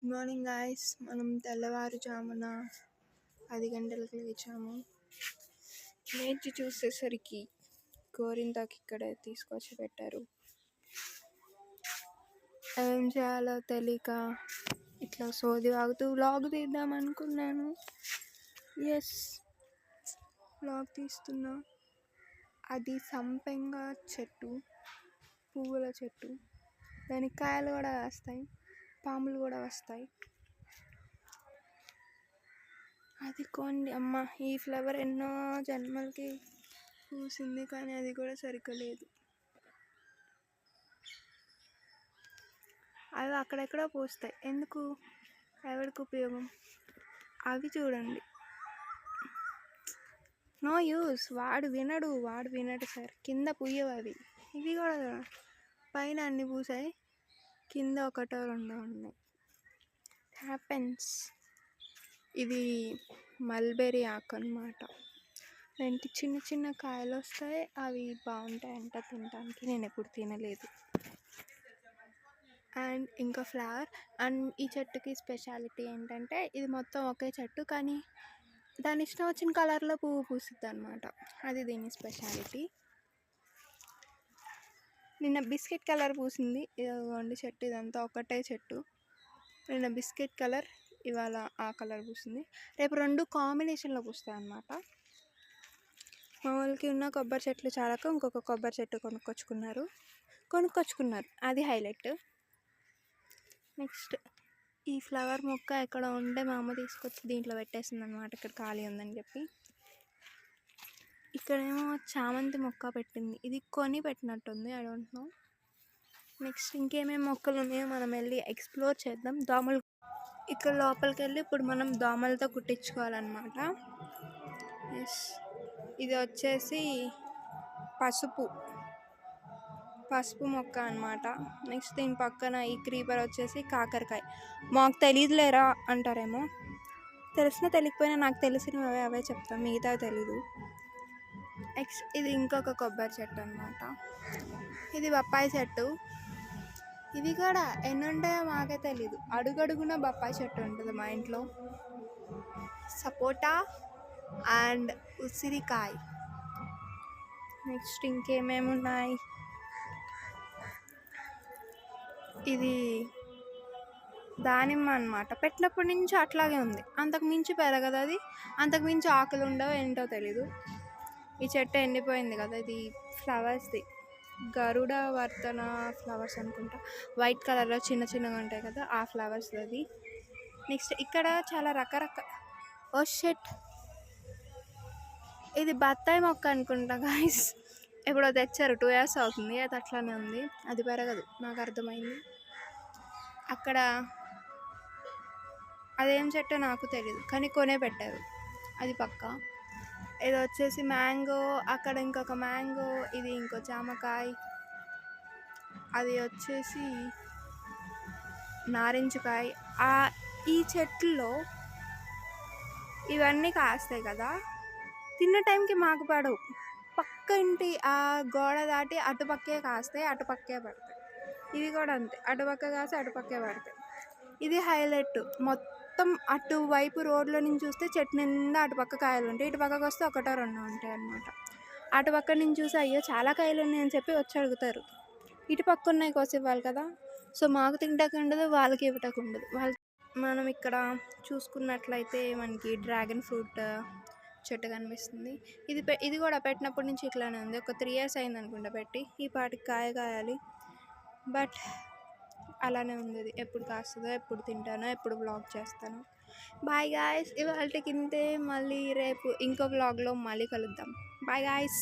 Good morning guys. మనం తెల్లవారుజామున 10 గంటలకు లేచాము. లేచి చూసేసరికి గోరింటాకు ఇక్కడ తీసుకొచ్చి పెట్టారు. ఏం చేయాలో తెలియక ఇట్లా సోది వాగుతూ వ్లాగ్ తీద్దాం అనుకున్నాను. ఎస్, వ్లాగ్ తీస్తున్నా. అది సంపెంగ చెట్టు, పువ్వుల చెట్టు. దానికి కాయలు కూడా కాస్తాయి, పాములు కూడా వస్తాయి. అది కొండి అమ్మ, ఈ ఫ్లవర్ ఎన్నో జన్మలకి పూసింది, కానీ అది కూడా సరిగ్గా లేదు. అవి అక్కడెక్కడో పూస్తాయి, ఎందుకు? ఎవరికి ఉపయోగం? అవి చూడండి, నో యూస్. వాడు వినడు సార్. కింద పుయ్యవు అవి. ఇవి కూడా పైన అన్ని పూసాయి, కింద ఒకటో రెండో ఉన్నాయి. హ్యాపెన్స్. ఇది మల్బెరీ ఆకు అన్నమాట. దానికి చిన్న చిన్న కాయలు వస్తాయి, అవి బాగుంటాయంట తినడానికి. నేను ఎప్పుడు తినలేదు. అండ్ ఇంకా ఫ్లవర్. అండ్ ఈ చెట్టుకి స్పెషాలిటీ ఏంటంటే ఇది మొత్తం ఒకే చెట్టు, కానీ దాని ఇష్టం వచ్చిన కలర్లో పువ్వు పూసిద్ది అనమాట. అది దీని స్పెషాలిటీ. నిన్న బిస్కెట్ కలర్ పూసింది, ఇదిగోండి చెట్టు. ఇదంతా ఒకటే చెట్టు. నిన్న బిస్కెట్ కలర్, ఇవాళ ఆ కలర్ పూసింది. రేపు రెండు కాంబినేషన్లో పూస్తాయి అన్నమాట. మా వాళ్ళకి ఉన్న కొబ్బరి చెట్లు చాలక ఇంకొక కొబ్బరి చెట్టు కొనుక్కొచ్చుకున్నారు. అది హైలైట్. నెక్స్ట్ ఈ ఫ్లవర్ మొక్క ఎక్కడ ఉంటే మా అమ్మ తీసుకొచ్చి దీంట్లో పెట్టేసింది అనమాట, ఇక్కడ ఖాళీ ఉందని చెప్పి. ఇక్కడేమో చామంతి మొక్క పెట్టింది, ఇది కొని పెట్టినట్టుంది, ఐ డోంట్ నో. నెక్స్ట్ ఇంకేమేమి మొక్కలు ఉన్నాయో మనం వెళ్ళి ఎక్స్ప్లోర్ చేద్దాం. దోమలు ఇక్కడ లోపలికి వెళ్ళి ఇప్పుడు మనం దోమలతో కుట్టించుకోవాలన్నమాట. ఎస్, ఇది వచ్చేసి పసుపు మొక్క అనమాట. నెక్స్ట్ దీని పక్కన ఈ క్రీపర్ వచ్చేసి కాకరకాయ. మాకు తెలియదులేరా అంటారేమో. తెలియకపోయినా నాకు తెలిసినవి అవే చెప్తాను, మిగతా తెలీదు. నెక్స్ట్ ఇది ఇంకొక కొబ్బరి చెట్టు అనమాట. ఇది బొప్పాయి చెట్టు. ఇవి కూడా ఎన్ని ఉంటాయో మాకే తెలీదు. అడుగడుగున బొప్పాయి చెట్టు ఉంటుంది మా ఇంట్లో. సపోటా అండ్ ఉసిరికాయ. నెక్స్ట్ ఇంకేమేమి ఉన్నాయి, ఇది దానిమ్మ అనమాట. పెట్టినప్పటి నుంచి అట్లాగే ఉంది, అంతకు మించి పెరగదు అది. అంతకు మించి ఆకులు ఉండవు, ఏంటో తెలీదు. ఈ చెట్టు ఎండిపోయింది కదా, ఇది ఫ్లవర్స్ది. గరుడ వర్తన ఫ్లవర్స్ అనుకుంటా, వైట్ కలర్లో చిన్న చిన్నగా ఉంటాయి కదా, ఆ ఫ్లవర్స్ అది. నెక్స్ట్ ఇక్కడ చాలా ఓ షెట్, ఇది బత్తాయి మొక్క అనుకుంటా గాయస్. ఎప్పుడో తెచ్చారు, 2 years అవుతుంది, అది అట్లానే ఉంది, అది పెరగదు, నాకు అర్థమైంది. అక్కడ అదేం చెట్టో నాకు తెలీదు, కానీ కొనే పెట్టారు, అది పక్క. ఇది వచ్చేసి మ్యాంగో, అక్కడ ఇంకొక మ్యాంగో, ఇది ఇంకో జామకాయ, అది వచ్చేసి నారింజకాయ. ఈ చెట్లో ఇవన్నీ కాస్తాయి కదా, తిన్న టైంకి మాకు పడవు. పక్క ఇంటి ఆ గోడ దాటి అటుపక్కే కాస్తాయి, అటుపక్కే పడతాయి. ఇవి కూడా అంతే, అటుపక్క కాసి అటుపక్కే పడతాయి. ఇది హైలైట్. మొత్తం అటువైపు రోడ్లో నుంచి చూస్తే చెట్టు నిండా అటుపక్క కాయలు ఉంటాయి, ఇటుపక్కకు వస్తే ఒకటో రెండో ఉంటాయి అన్నమాట. అటుపక్క నుంచి చూసి అయ్యో చాలా కాయలు ఉన్నాయని చెప్పి వచ్చి అడుగుతారు. ఇటుపక్క ఉన్నాయి కోసి ఇవ్వాలి కదా, సో మాకు తింటాకు ఉండదు, వాళ్ళకి ఇవ్వటాకు ఉండదు. మనం ఇక్కడ చూసుకున్నట్లయితే మనకి డ్రాగన్ ఫ్రూట్ చెట్టు కనిపిస్తుంది. ఇది కూడా పెట్టినప్పటి నుంచి ఇట్లానే ఉంది. ఒక 3 years అయింది అనుకుంటా పెట్టి. ఈ పాటికి కాయాలి, బట్ అలానే ఉంది. ఎప్పుడు కాస్తుందో, ఎప్పుడు తింటానో, ఎప్పుడు వ్లాగ్ చేస్తానో. బాయ్ గాయస్, ఇవాళకి ఇంతే. మళ్ళీ రేపు ఇంకో వ్లాగ్లో మళ్ళీ కలుద్దాం. Bye guys.